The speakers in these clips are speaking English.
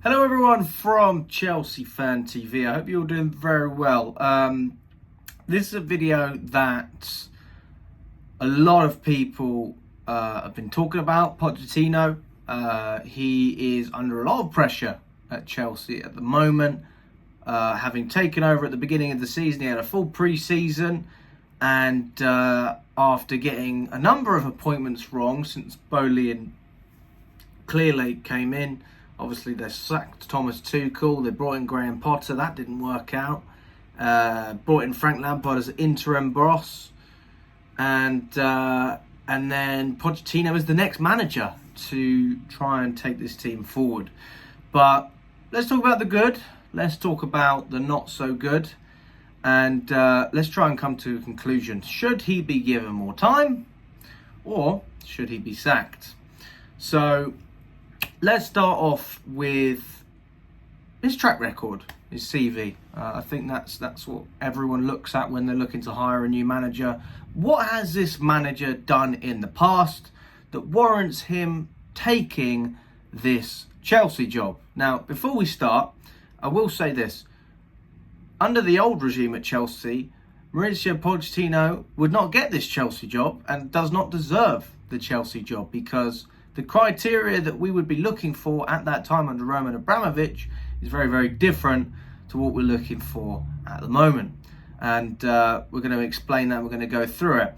Hello everyone from Chelsea Fan TV. I hope you're all doing very well. This is a video that a lot of people have been talking about. Pochettino, he is under a lot of pressure at Chelsea at the moment. Having taken over at the beginning of the season, he had a full pre-season, and after getting a number of appointments wrong since Bowley and Clearlake came in. Obviously, they sacked Thomas Tuchel. They brought in Graham Potter. That didn't work out. Brought in Frank Lampard as interim boss. And then Pochettino is the next manager to try and take this team forward. But let's talk about the good. Let's talk about the not so good. And let's try and come to a conclusion. Should he be given more time? Or should he be sacked? So let's start off with his track record, his CV. I think that's what everyone looks at when they're looking to hire a new manager. What has this manager done in the past that warrants him taking this Chelsea job? Now, before we start, I will say this. Under the old regime at Chelsea, Mauricio Pochettino would not get this Chelsea job and does not deserve the Chelsea job, because the criteria that we would be looking for at that time under Roman Abramovich is very, very different to what we're looking for at the moment. And we're going to explain that. We're going to go through it.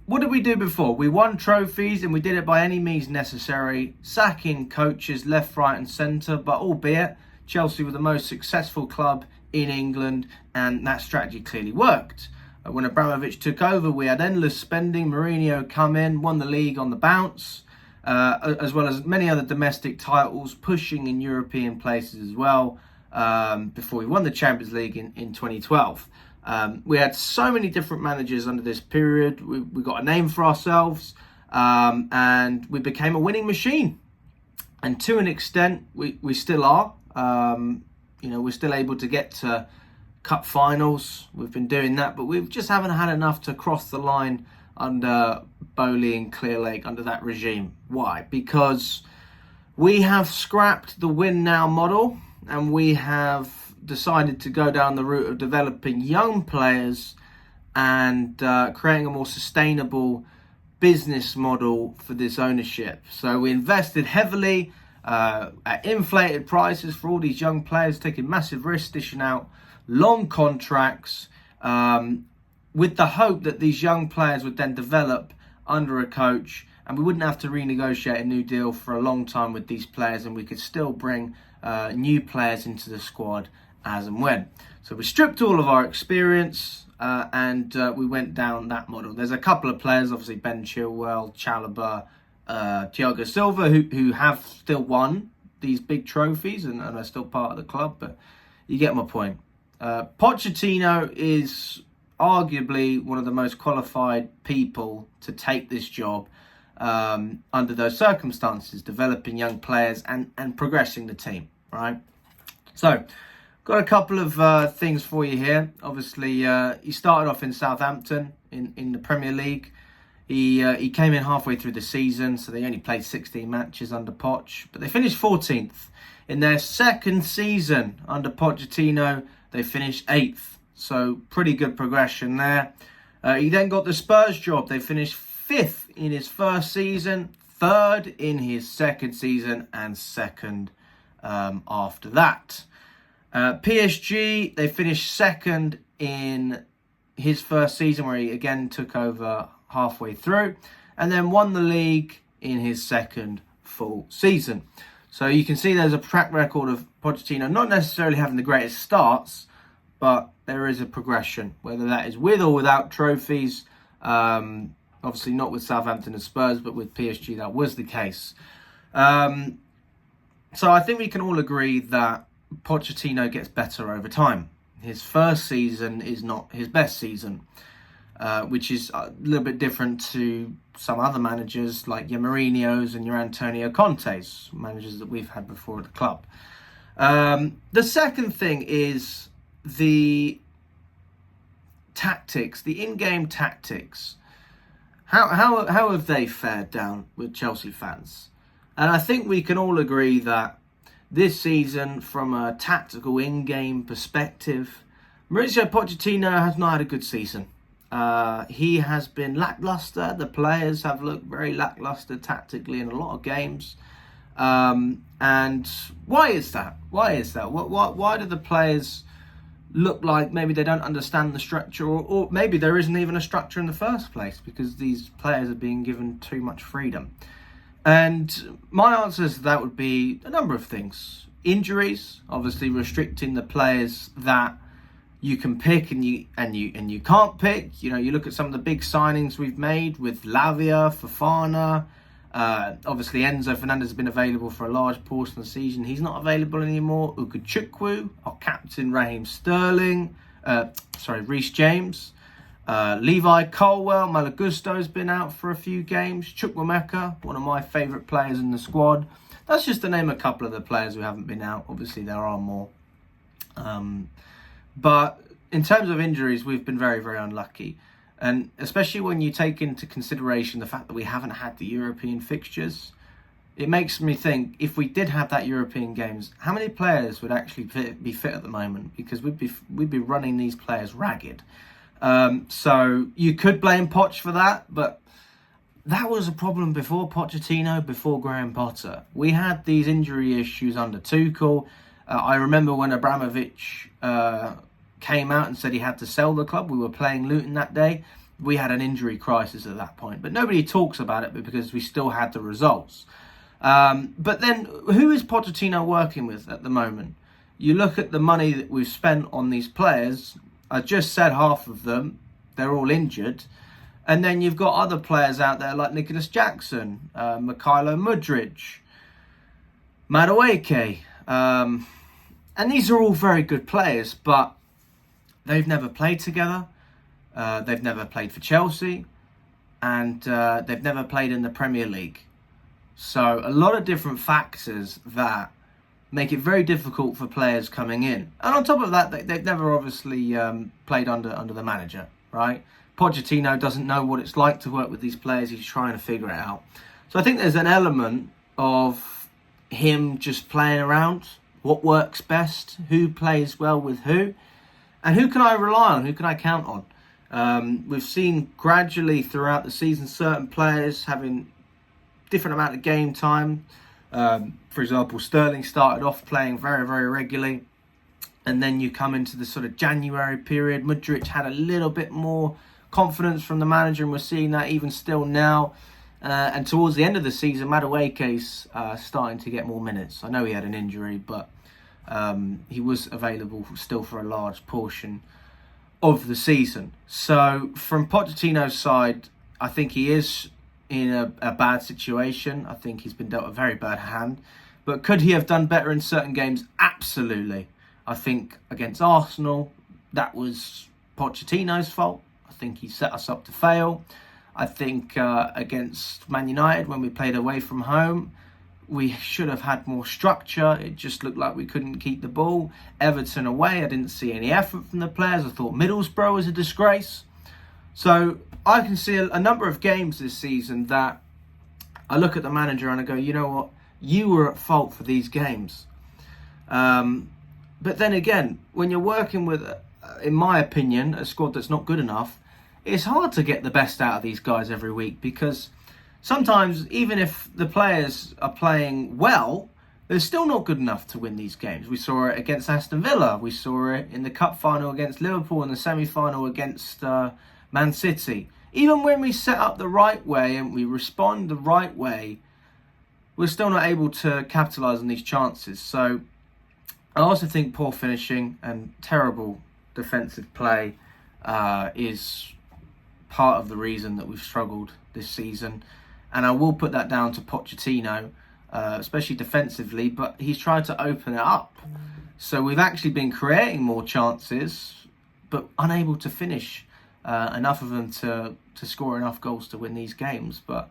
What did we do before? We won trophies, and we did it by any means necessary, sacking coaches left, right and centre. But albeit, Chelsea were the most successful club in England, and that strategy clearly worked. When Abramovich took over, we had endless spending. Mourinho come in, won the league on the bounce, as well as many other domestic titles, pushing in European places as well, before we won the Champions League in 2012. We had so many different managers under this period. We got a name for ourselves, and we became a winning machine. And to an extent, we still are. We're still able to get to cup finals. We've been doing that, but we just haven't had enough to cross the line under Bowley and Clearlake under that regime. Why? Because we have scrapped the win now model, and we have decided to go down the route of developing young players and creating a more sustainable business model for this ownership. So we invested heavily at inflated prices for all these young players, taking massive risks, dishing out long contracts, with the hope that these young players would then develop under a coach, and we wouldn't have to renegotiate a new deal for a long time with these players, and we could still bring new players into the squad as and when. So we stripped all of our experience, and we went down that model. There's a couple of players, obviously Ben Chilwell, Chalobah, Thiago Silva, who have still won these big trophies and are still part of the club, but you get my point. Pochettino is arguably one of the most qualified people to take this job under those circumstances, developing young players and progressing the team, right? So, got a couple of things for you here. Obviously, he started off in Southampton in the Premier League. He came in halfway through the season, so they only played 16 matches under Poch, but they finished 14th. In their second season under Pochettino, they finished 8th. So pretty good progression there. He then got the Spurs job. They finished 5th in his first season, 3rd in his second season, and 2nd after that. PSG, they finished 2nd in his first season, where he again took over halfway through, and then won the league in his second full season. So you can see there's a track record of Pochettino not necessarily having the greatest starts, but there is a progression, whether that is with or without trophies. Obviously not with Southampton and Spurs, but with PSG that was the case. So I think we can all agree that Pochettino gets better over time. His first season is not his best season, which is a little bit different to some other managers like your Mourinho's and your Antonio Conte's, managers that we've had before at the club. The second thing is the tactics, the in-game tactics. How have they fared down with Chelsea fans? And I think we can all agree that this season, from a tactical in-game perspective, Mauricio Pochettino has not had a good season. He has been lackluster. The players have looked very lackluster tactically in a lot of games. And why is that? Why do the players look like maybe they don't understand the structure, or maybe there isn't even a structure in the first place because these players are being given too much freedom? And my answers to that would be a number of things. Injuries, obviously restricting the players that you can pick and you can't pick. You know, you look at some of the big signings we've made with Lavia, Fofana. Obviously Enzo Fernandez has been available for a large portion of the season. He's not available anymore. Ukachukwu, our captain Raheem Sterling, Reece James, Levi Colwell, Malagusto has been out for a few games. Chukwuemeka, one of my favourite players in the squad. That's just to name a couple of the players who haven't been out. Obviously there are more. But in terms of injuries, we've been very, very unlucky. And especially when you take into consideration the fact that we haven't had the European fixtures, it makes me think, if we did have that European games, how many players would actually be fit at the moment? Because we'd be running these players ragged. So you could blame Poch for that, but that was a problem before Pochettino, before Graham Potter. We had these injury issues under Tuchel. I remember when Abramovich came out and said he had to sell the club. We were playing Luton that day. We had an injury crisis at that point, but nobody talks about it because we still had the results. But then, who is Pochettino working with at the moment? You look at the money that we've spent on these players. I just said half of them, they're all injured. And then you've got other players out there like Nicholas Jackson, Mykhailo Mudryk, Madueke. And these are all very good players, but they've never played together. They've never played for Chelsea. And they've never played in the Premier League. So a lot of different factors that make it very difficult for players coming in. And on top of that, they've never obviously played under the manager, right? Pochettino doesn't know what it's like to work with these players. He's trying to figure it out. So I think there's an element of him just playing around. What works best? Who plays well with who? And who can I rely on? Who can I count on? We've seen gradually throughout the season certain players having different amount of game time. For example, Sterling started off playing very, very regularly. And then you come into the sort of January period. Mudryk had a little bit more confidence from the manager, and we're seeing that even still now. And towards the end of the season, Madueke's starting to get more minutes. I know he had an injury, but he was available still for a large portion of the season. So from Pochettino's side, I think he is in a bad situation. I think he's been dealt a very bad hand. But could he have done better in certain games? Absolutely. I think against Arsenal, that was Pochettino's fault. I think he set us up to fail. I think against Man United, when we played away from home, we should have had more structure. It just looked like we couldn't keep the ball. Everton away, I didn't see any effort from the players. I thought Middlesbrough was a disgrace. So I can see a number of games this season that I look at the manager and I go, you know what? You were at fault for these games. But then again, when you're working with, in my opinion, a squad that's not good enough, it's hard to get the best out of these guys every week, because sometimes, even if the players are playing well, they're still not good enough to win these games. We saw it against Aston Villa. We saw it in the cup final against Liverpool, and the semi-final against Man City. Even when we set up the right way and we respond the right way, we're still not able to capitalise on these chances. So I also think poor finishing and terrible defensive play is part of the reason that we've struggled this season. And I will put that down to Pochettino, especially defensively, but he's tried to open it up. So we've actually been creating more chances, but unable to finish enough of them to score enough goals to win these games. But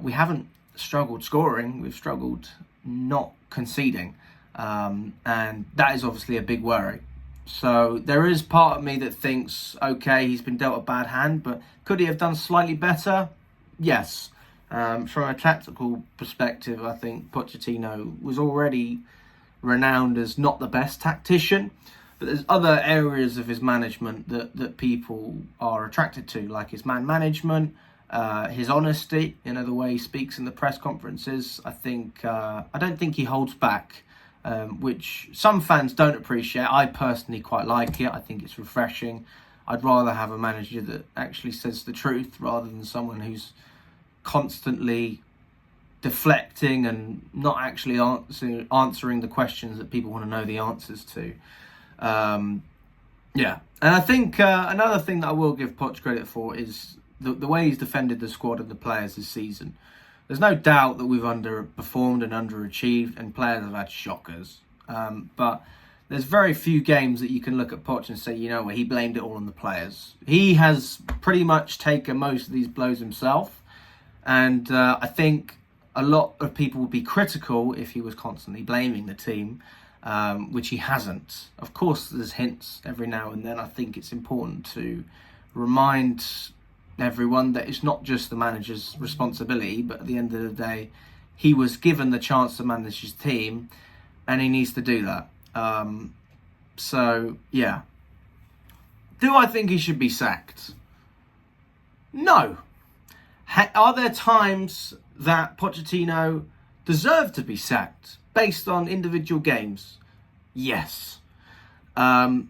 we haven't struggled scoring, we've struggled not conceding. And that is obviously a big worry. So there is part of me that thinks, okay, he's been dealt a bad hand, but could he have done slightly better? Yes. From a tactical perspective, I think Pochettino was already renowned as not the best tactician, but there's other areas of his management that people are attracted to, like his man management, his honesty, the way he speaks in the press conferences. I don't think he holds back, which some fans don't appreciate. I personally quite like it. I think it's refreshing. I'd rather have a manager that actually says the truth rather than someone who's constantly deflecting and not actually answering the questions that people want to know the answers to. And I think another thing that I will give Poch credit for is the way he's defended the squad and the players this season. There's no doubt that we've underperformed and underachieved, and players have had shockers. But there's very few games that you can look at Poch and say, he blamed it all on the players. He has pretty much taken most of these blows himself. And I think a lot of people would be critical if he was constantly blaming the team, which he hasn't. Of course, there's hints every now and then. I think it's important to remind everyone that it's not just the manager's responsibility, but at the end of the day, he was given the chance to manage his team, and he needs to do that. Do I think he should be sacked? No. Are there times that Pochettino deserved to be sacked based on individual games? Yes. So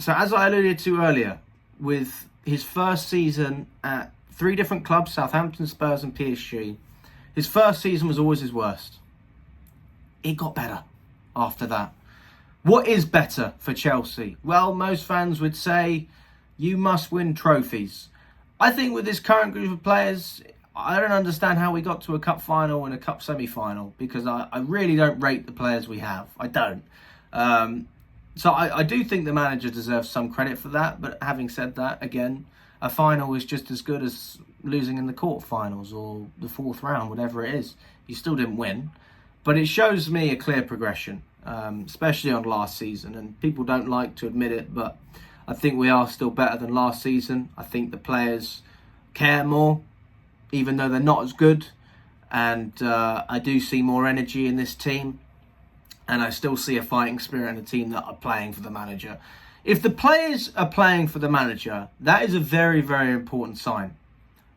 as I alluded to earlier, with his first season at 3 different clubs, Southampton, Spurs and PSG, his first season was always his worst. It got better after that. What is better for Chelsea? Well, most fans would say you must win trophies. I think with this current group of players, I don't understand how we got to a cup final and a cup semi-final, because I really don't rate the players we have. I don't. So I do think the manager deserves some credit for that. But having said that, again, a final is just as good as losing in the quarterfinals or the 4th round, whatever it is. You still didn't win. But it shows me a clear progression, especially on last season. And people don't like to admit it, but I think we are still better than last season. I think the players care more, even though they're not as good. And I do see more energy in this team. And I still see a fighting spirit in the team that are playing for the manager. If the players are playing for the manager, that is a very, very important sign.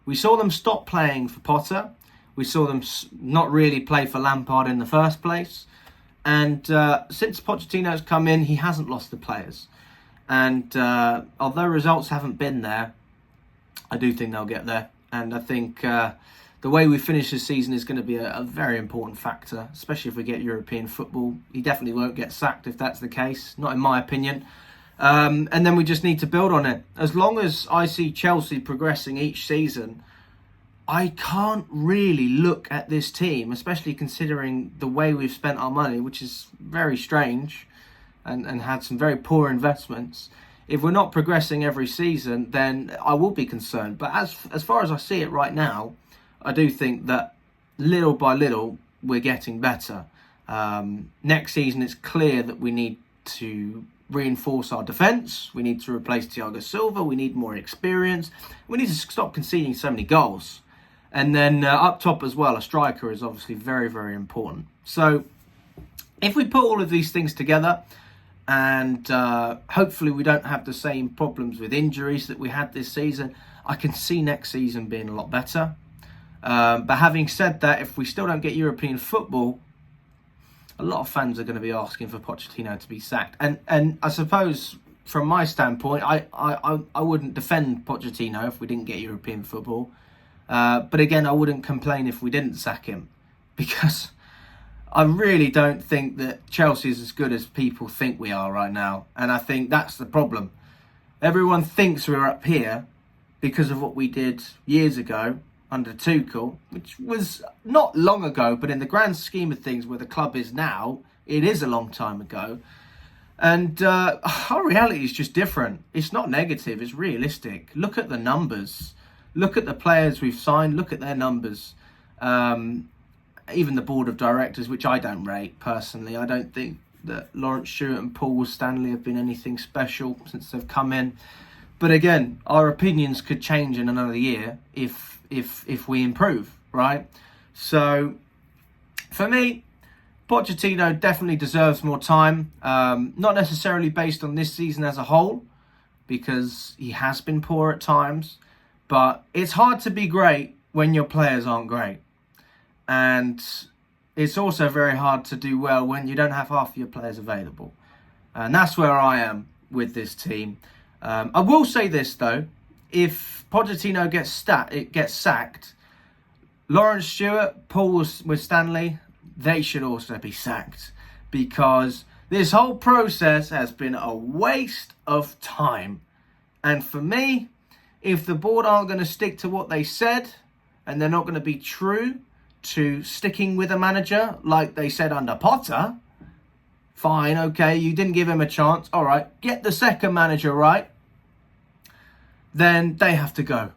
We saw them stop playing for Potter. We saw them not really play for Lampard in the first place. And since Pochettino's come in, he hasn't lost the players. And although results haven't been there, I do think they'll get there. And I think the way we finish this season is going to be a very important factor, especially if we get European football. He definitely won't get sacked if that's the case, not in my opinion. And then we just need to build on it. As long as I see Chelsea progressing each season, I can't really look at this team, especially considering the way we've spent our money, which is very strange, and had some very poor investments. If we're not progressing every season, then I will be concerned. But as far as I see it right now, I do think that little by little, we're getting better. Next season, it's clear that we need to reinforce our defence. We need to replace Thiago Silva. We need more experience. We need to stop conceding so many goals. And then up top as well, a striker is obviously very, very important. So if we put all of these things together, and hopefully we don't have the same problems with injuries that we had this season, I can see next season being a lot better. But having said that, if we still don't get European football, a lot of fans are going to be asking for Pochettino to be sacked. And I suppose from my standpoint, I wouldn't defend Pochettino if we didn't get European football. But again, I wouldn't complain if we didn't sack him, because I really don't think that Chelsea is as good as people think we are right now. And I think that's the problem. Everyone thinks we're up here because of what we did years ago under Tuchel, which was not long ago, but in the grand scheme of things where the club is now, it is a long time ago. And our reality is just different. It's not negative, it's realistic. Look at the numbers. Look at the players we've signed. Look at their numbers. Even the board of directors, which I don't rate personally. I don't think that Lawrence Stewart and Paul Stanley have been anything special since they've come in. But again, our opinions could change in another year if we improve. right? So for me, Pochettino definitely deserves more time. Not necessarily based on this season as a whole, because he has been poor at times. But it's hard to be great when your players aren't great. And it's also very hard to do well when you don't have half of your players available. And that's where I am with this team. I will say this, though. If Pochettino gets sacked, Lawrence Stewart, Paul Stanley, they should also be sacked. Because this whole process has been a waste of time. And for me, if the board aren't going to stick to what they said, and they're not going to be true to sticking with a manager like they said under Potter, fine, okay, you didn't give him a chance. All right, get the second manager right. Then they have to go.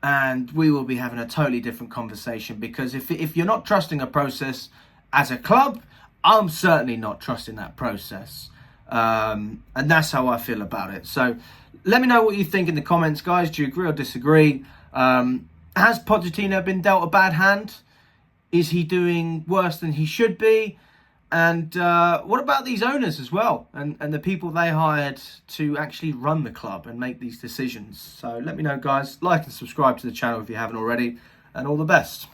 And we will be having a totally different conversation, because if you're not trusting a process as a club, I'm certainly not trusting that process. And that's how I feel about it. So let me know what you think in the comments, guys. Do you agree or disagree? Has Pochettino been dealt a bad hand? Is he doing worse than he should be? And what about these owners as well, and the people they hired to actually run the club and make these decisions? So let me know, guys. Like and subscribe to the channel if you haven't already, and all the best.